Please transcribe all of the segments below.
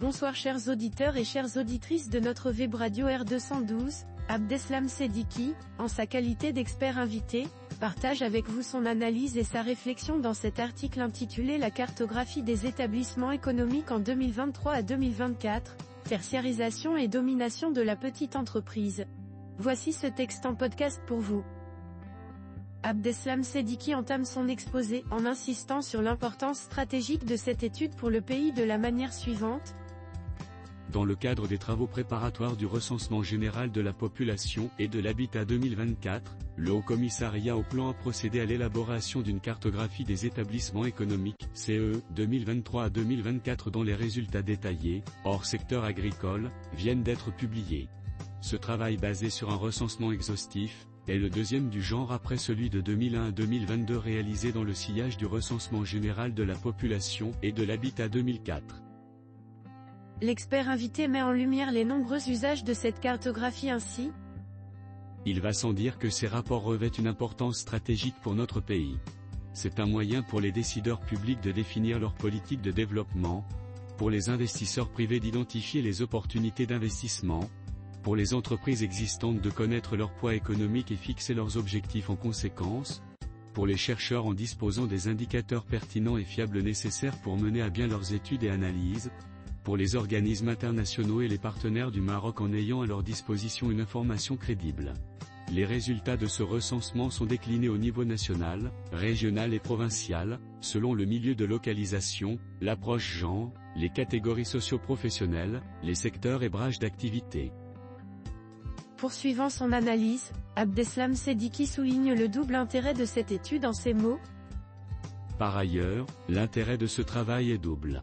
Bonsoir chers auditeurs et chères auditrices de notre web radio R212, Abdeslam Seddiqui, en sa qualité d'expert invité, partage avec vous son analyse et sa réflexion dans cet article intitulé La cartographie des établissements économiques en 2023 à 2024, tertiarisation et domination de la petite entreprise. Voici ce texte en podcast pour vous. Abdeslam Seddiqui entame son exposé en insistant sur l'importance stratégique de cette étude pour le pays de la manière suivante. Dans le cadre des travaux préparatoires du recensement général de la population et de l'habitat 2024, le Haut Commissariat au Plan a procédé à l'élaboration d'une cartographie des établissements économiques, CE, 2023 à 2024 dont les résultats détaillés, hors secteur agricole, viennent d'être publiés. Ce travail basé sur un recensement exhaustif, est le deuxième du genre après celui de 2001 à 2022 réalisé dans le sillage du recensement général de la population et de l'habitat 2004. L'expert invité met en lumière les nombreux usages de cette cartographie ainsi. Il va sans dire que ces rapports revêtent une importance stratégique pour notre pays. C'est un moyen pour les décideurs publics de définir leur politique de développement, pour les investisseurs privés d'identifier les opportunités d'investissement, pour les entreprises existantes de connaître leur poids économique et fixer leurs objectifs en conséquence, pour les chercheurs en disposant des indicateurs pertinents et fiables nécessaires pour mener à bien leurs études et analyses, pour les organismes internationaux et les partenaires du Maroc en ayant à leur disposition une information crédible. Les résultats de ce recensement sont déclinés au niveau national, régional et provincial, selon le milieu de localisation, l'approche genre, les catégories socio-professionnelles, les secteurs et branches d'activité. Poursuivant son analyse, Abdeslam Seddiqui souligne le double intérêt de cette étude en ces mots. Par ailleurs, l'intérêt de ce travail est double.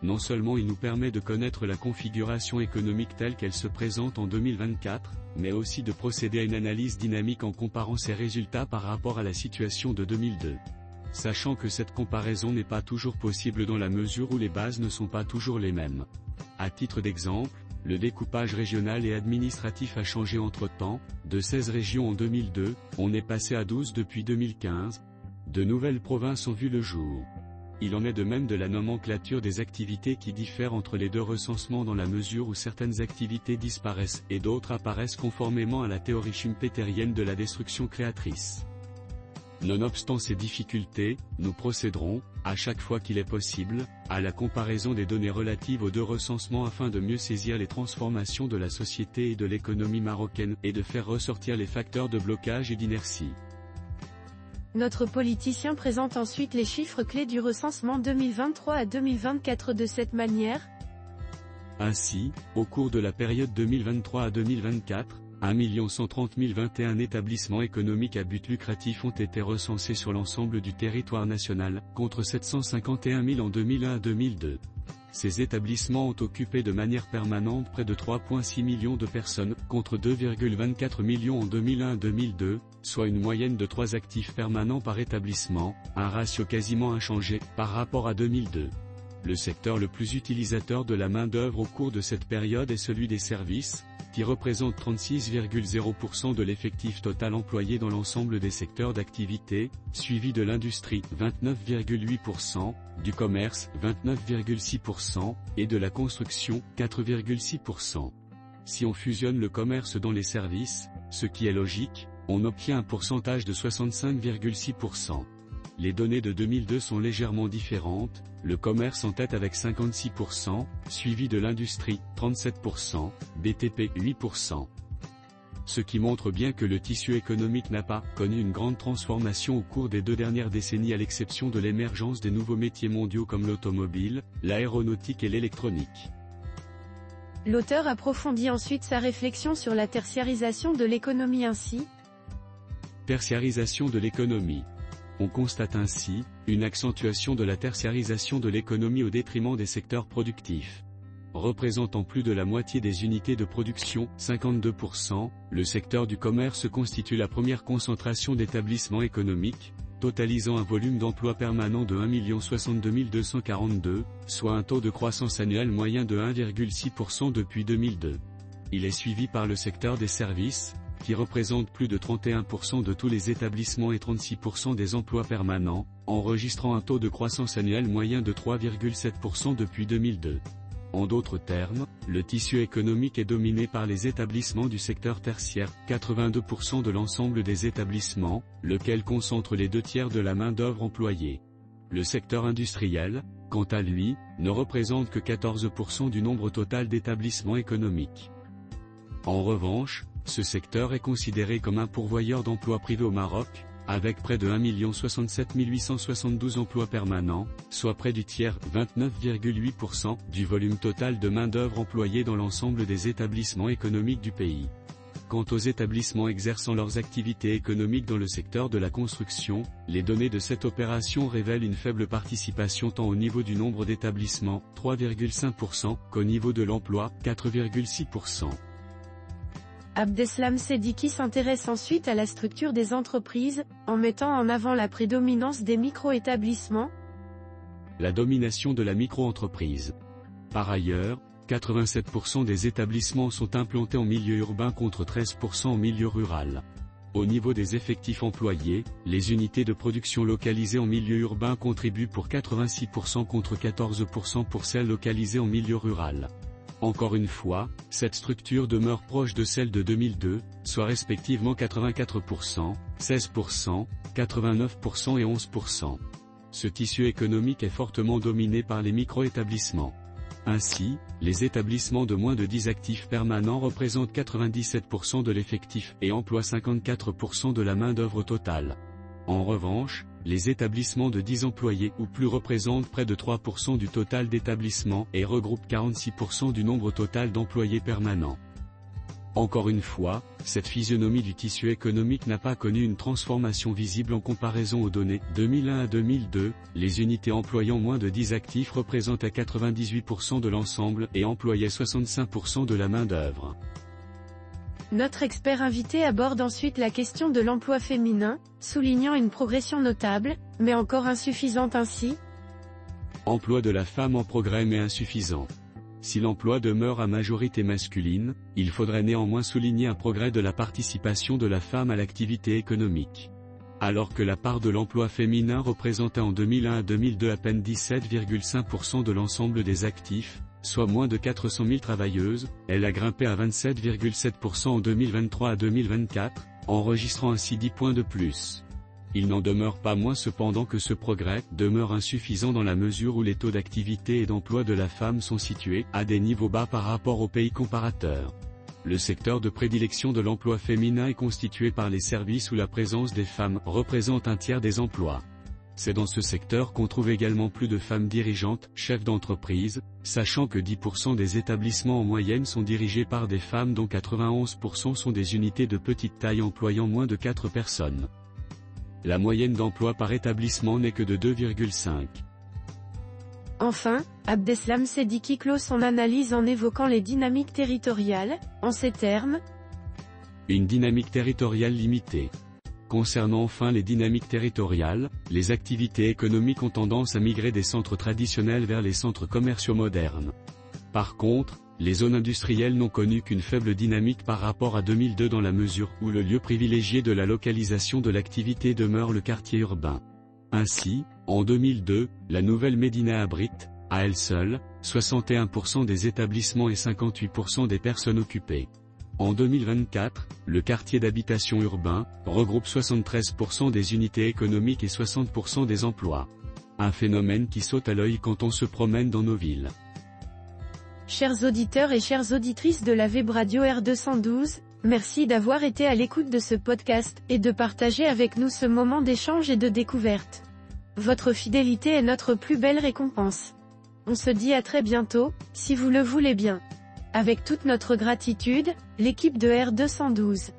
Non seulement il nous permet de connaître la configuration économique telle qu'elle se présente en 2024, mais aussi de procéder à une analyse dynamique en comparant ces résultats par rapport à la situation de 2002. Sachant que cette comparaison n'est pas toujours possible dans la mesure où les bases ne sont pas toujours les mêmes. À titre d'exemple, le découpage régional et administratif a changé entre-temps, de 16 régions en 2002, on est passé à 12 depuis 2015. De nouvelles provinces ont vu le jour. Il en est de même de la nomenclature des activités qui diffèrent entre les deux recensements dans la mesure où certaines activités disparaissent et d'autres apparaissent conformément à la théorie schumpeterienne de la destruction créatrice. Nonobstant ces difficultés, nous procéderons, à chaque fois qu'il est possible, à la comparaison des données relatives aux deux recensements afin de mieux saisir les transformations de la société et de l'économie marocaine et de faire ressortir les facteurs de blocage et d'inertie. Notre politicien présente ensuite les chiffres clés du recensement 2023 à 2024 de cette manière. Ainsi, au cours de la période 2023 à 2024, 1 130 021 établissements économiques à but lucratif ont été recensés sur l'ensemble du territoire national, contre 751 000 en 2001 à 2002. Ces établissements ont occupé de manière permanente près de 3,6 millions de personnes, contre 2,24 millions en 2001 à 2002, soit une moyenne de 3 actifs permanents par établissement, un ratio quasiment inchangé, par rapport à 2002. Le secteur le plus utilisateur de la main-d'œuvre au cours de cette période est celui des services, qui représente 36,0% de l'effectif total employé dans l'ensemble des secteurs d'activité, suivi de l'industrie, 29,8%, du commerce, 29,6%, et de la construction, 4,6%. Si on fusionne le commerce dans les services, ce qui est logique, on obtient un pourcentage de 65,6%. Les données de 2002 sont légèrement différentes, le commerce en tête avec 56%, suivi de l'industrie, 37%, BTP, 8%. Ce qui montre bien que le tissu économique n'a pas connu une grande transformation au cours des 2 dernières décennies à l'exception de l'émergence des nouveaux métiers mondiaux comme l'automobile, l'aéronautique et l'électronique. L'auteur approfondit ensuite sa réflexion sur la tertiarisation de l'économie ainsi. Tertiarisation de l'économie. On constate ainsi, une accentuation de la tertiarisation de l'économie au détriment des secteurs productifs. Représentant plus de la moitié des unités de production, 52%, le secteur du commerce constitue la première concentration d'établissements économiques, totalisant un volume d'emploi permanent de 1 062 242, soit un taux de croissance annuel moyen de 1,6% depuis 2002. Il est suivi par le secteur des services, qui représente plus de 31% de tous les établissements et 36% des emplois permanents, enregistrant un taux de croissance annuel moyen de 3,7% depuis 2002. En d'autres termes, le tissu économique est dominé par les établissements du secteur tertiaire, 82% de l'ensemble des établissements, lequel concentre les 2/3 de la main-d'œuvre employée. Le secteur industriel, quant à lui, ne représente que 14% du nombre total d'établissements économiques. En revanche, ce secteur est considéré comme un pourvoyeur d'emplois privés au Maroc, avec près de 1 067 872 emplois permanents, soit près du tiers, 29,8%, du volume total de main-d'œuvre employée dans l'ensemble des établissements économiques du pays. Quant aux établissements exerçant leurs activités économiques dans le secteur de la construction, les données de cette opération révèlent une faible participation tant au niveau du nombre d'établissements, 3,5%, qu'au niveau de l'emploi, 4,6%. Abdeslam Seddiqui s'intéresse ensuite à la structure des entreprises, en mettant en avant la prédominance des micro-établissements, la domination de la micro-entreprise. Par ailleurs, 87% des établissements sont implantés en milieu urbain contre 13% en milieu rural. Au niveau des effectifs employés, les unités de production localisées en milieu urbain contribuent pour 86% contre 14% pour celles localisées en milieu rural. Encore une fois, cette structure demeure proche de celle de 2002, soit respectivement 84%, 16%, 89% et 11%. Ce tissu économique est fortement dominé par les micro-établissements. Ainsi, les établissements de moins de 10 actifs permanents représentent 97% de l'effectif et emploient 54% de la main-d'œuvre totale. En revanche, les établissements de 10 employés ou plus représentent près de 3% du total d'établissements et regroupent 46% du nombre total d'employés permanents. Encore une fois, cette physionomie du tissu économique n'a pas connu une transformation visible en comparaison aux données 2001 à 2002, les unités employant moins de 10 actifs représentent à 98% de l'ensemble et employaient 65% de la main-d'œuvre. Notre expert invité aborde ensuite la question de l'emploi féminin, soulignant une progression notable, mais encore insuffisante ainsi. Emploi de la femme en progrès mais insuffisant. Si l'emploi demeure à majorité masculine, il faudrait néanmoins souligner un progrès de la participation de la femme à l'activité économique. Alors que la part de l'emploi féminin représentait en 2001 à 2002 à peine 17,5% de l'ensemble des actifs, soit moins de 400 000 travailleuses, elle a grimpé à 27,7% en 2023 à 2024, enregistrant ainsi 10 points de plus. Il n'en demeure pas moins cependant que ce progrès demeure insuffisant dans la mesure où les taux d'activité et d'emploi de la femme sont situés à des niveaux bas par rapport aux pays comparateurs. Le secteur de prédilection de l'emploi féminin est constitué par les services où la présence des femmes représente un tiers des emplois. C'est dans ce secteur qu'on trouve également plus de femmes dirigeantes, chefs d'entreprise, sachant que 10% des établissements en moyenne sont dirigés par des femmes dont 91% sont des unités de petite taille employant moins de 4 personnes. La moyenne d'emploi par établissement n'est que de 2,5. Enfin, Abdeslam Seddiqui clôt son analyse en évoquant les dynamiques territoriales, en ces termes. Une dynamique territoriale limitée. Concernant enfin les dynamiques territoriales, les activités économiques ont tendance à migrer des centres traditionnels vers les centres commerciaux modernes. Par contre, les zones industrielles n'ont connu qu'une faible dynamique par rapport à 2002 dans la mesure où le lieu privilégié de la localisation de l'activité demeure le quartier urbain. Ainsi, en 2002, la nouvelle Médina abrite, à elle seule, 61% des établissements et 58% des personnes occupées. En 2024, le quartier d'habitation urbain regroupe 73% des unités économiques et 60% des emplois. Un phénomène qui saute à l'œil quand on se promène dans nos villes. Chers auditeurs et chères auditrices de la Web Radio R212, merci d'avoir été à l'écoute de ce podcast et de partager avec nous ce moment d'échange et de découverte. Votre fidélité est notre plus belle récompense. On se dit à très bientôt, si vous le voulez bien. Avec toute notre gratitude, l'équipe de R212.